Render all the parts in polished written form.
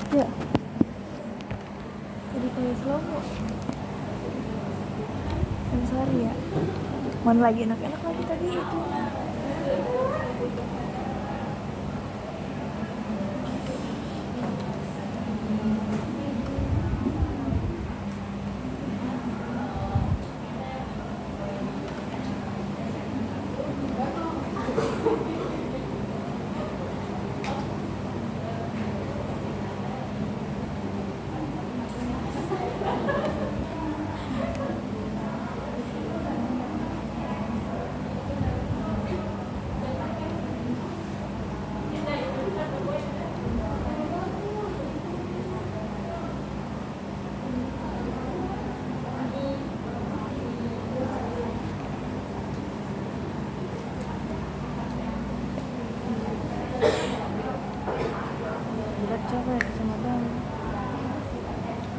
Ya, jadi kayak slow mo. Yang sehari ya. Mana lagi enak-enak lagi tadi itu. Berat capek sama bang.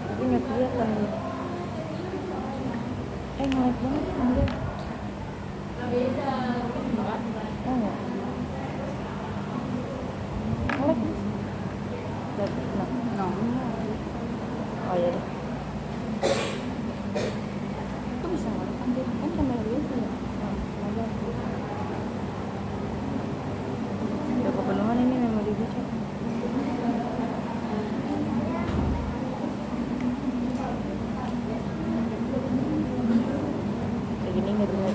Tapi nggak kelihatan nih. Ngelag banget enggak? Oh enggak? Ngelag mas? No. Oh iya deh. Kok bisa ngelag anjir? Kan kamera biasa ya? Ada. Udah kepenuhan ini memori gue. Kayak gini nggak dengar.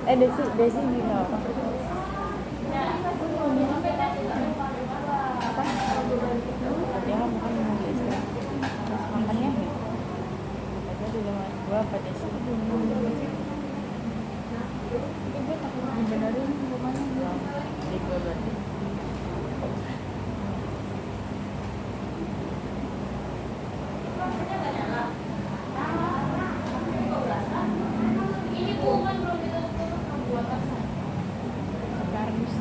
Ayo di sini. Desi gini orang. Apa? Dia kan bukan mau istirahat. Terus makannya ya? Aja di rumah gua apa Desi? Tapi gue takut dibenerin bukannya dia. Jadi gue berarti. Kardus.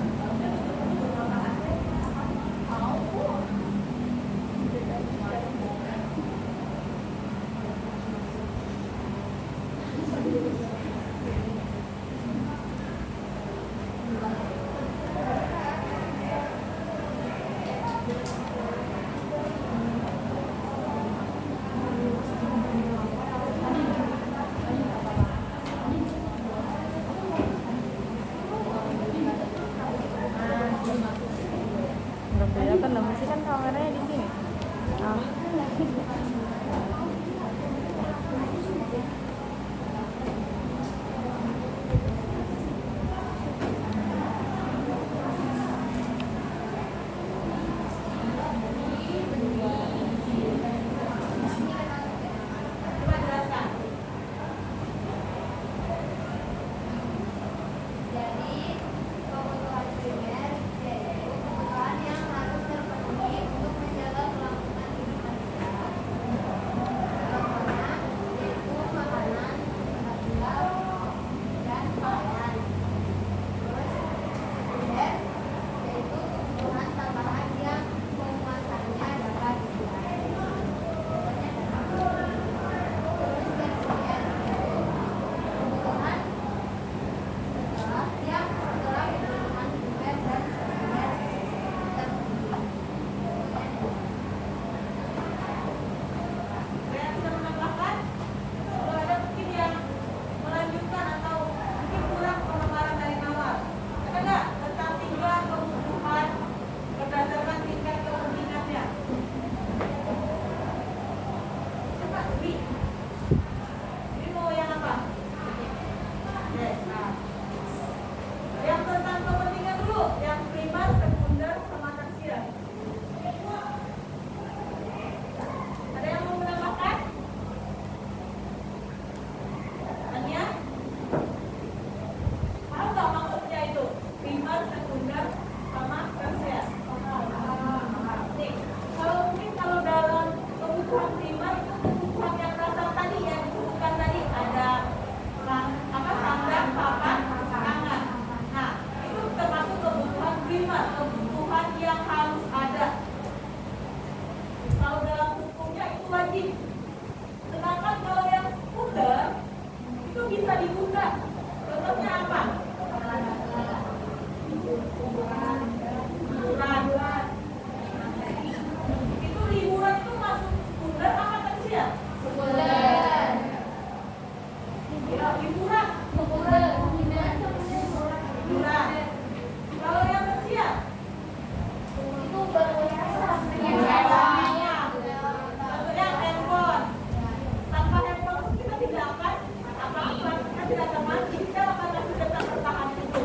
nanti kita akan kasih data pertahanan itu.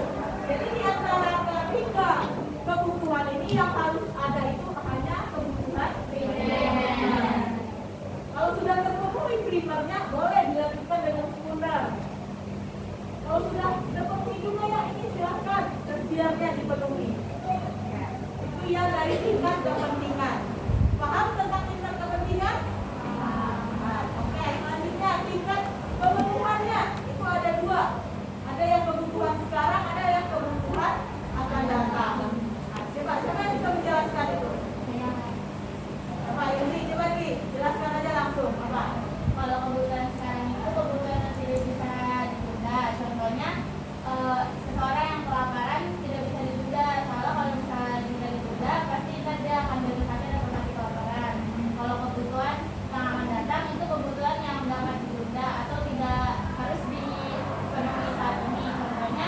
Jadi di antara ketiga kebutuhan ini yang harus ada itu hanya kebutuhan primer. Kalau sudah terpenuhi primernya boleh dilanjutkan dengan sekunder. Kalau sudah terpenuhi juga ya ini silahkan tersiernya dipenuhi. Itu ya dari tingkat kepentingan. Paham tentang tingkat kepentingan? Oke, selanjutnya tingkat kebutuhannya itu ada dua. Ada yang kebutuhan sekarang, ada yang kebutuhan akan datang. Nah, coba siapa yang bisa menjelaskan itu? Apa ini? Coba jelaskan aja langsung. Apa? Kalau kebutuhan sekarang itu kebutuhan yang tidak bisa ditunda. Contohnya seseorang yang kelaparan tidak bisa ditunda. Soalnya kalau misalnya tidak ditunda pasti ntar dia akan jatuh sakit atau mati kelaparan. Kalau kebutuhan yang akan datang itu kebutuhan yang dapat ditunda atau tidak harus dipenuhi saat ini. Contohnya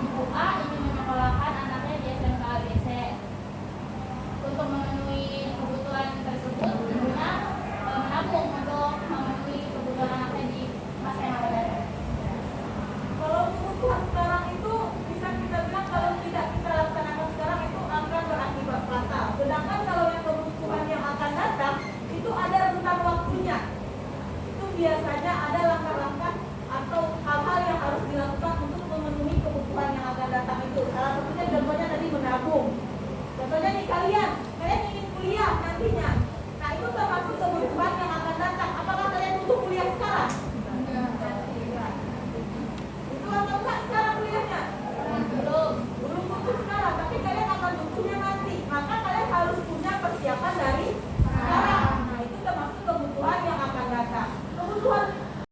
ibu A ingin menyekolahkan anaknya di SMK ABC. Untuk memenuhi kebutuhan tersebut, ibunya menabung untuk memenuhi kebutuhan anaknya di masa yang akan datang. Kalau kebutuhan sekarang itu bisa kita bilang kalau tidak kita laksanakan sekarang itu akan berakibat fatal. Sedangkan kalau yang kebutuhan yang akan datang itu ada rentang waktunya. Itu biasanya ada langkah-langkah atau hal-hal yang harus dilakukan untuk memenuhi kebutuhan yang akan datang itu. Salah satunya contohnya tadi menabung. Contohnya nih kalian ingin kuliah nantinya. Nah itu termasuk kebutuhan yang akan datang. Apakah kalian butuh kuliah sekarang? Itu atau enggak sekarang kuliahnya? Belum butuh sekarang, tapi kalian akan butuhnya nanti. Maka kalian harus punya persiapan dari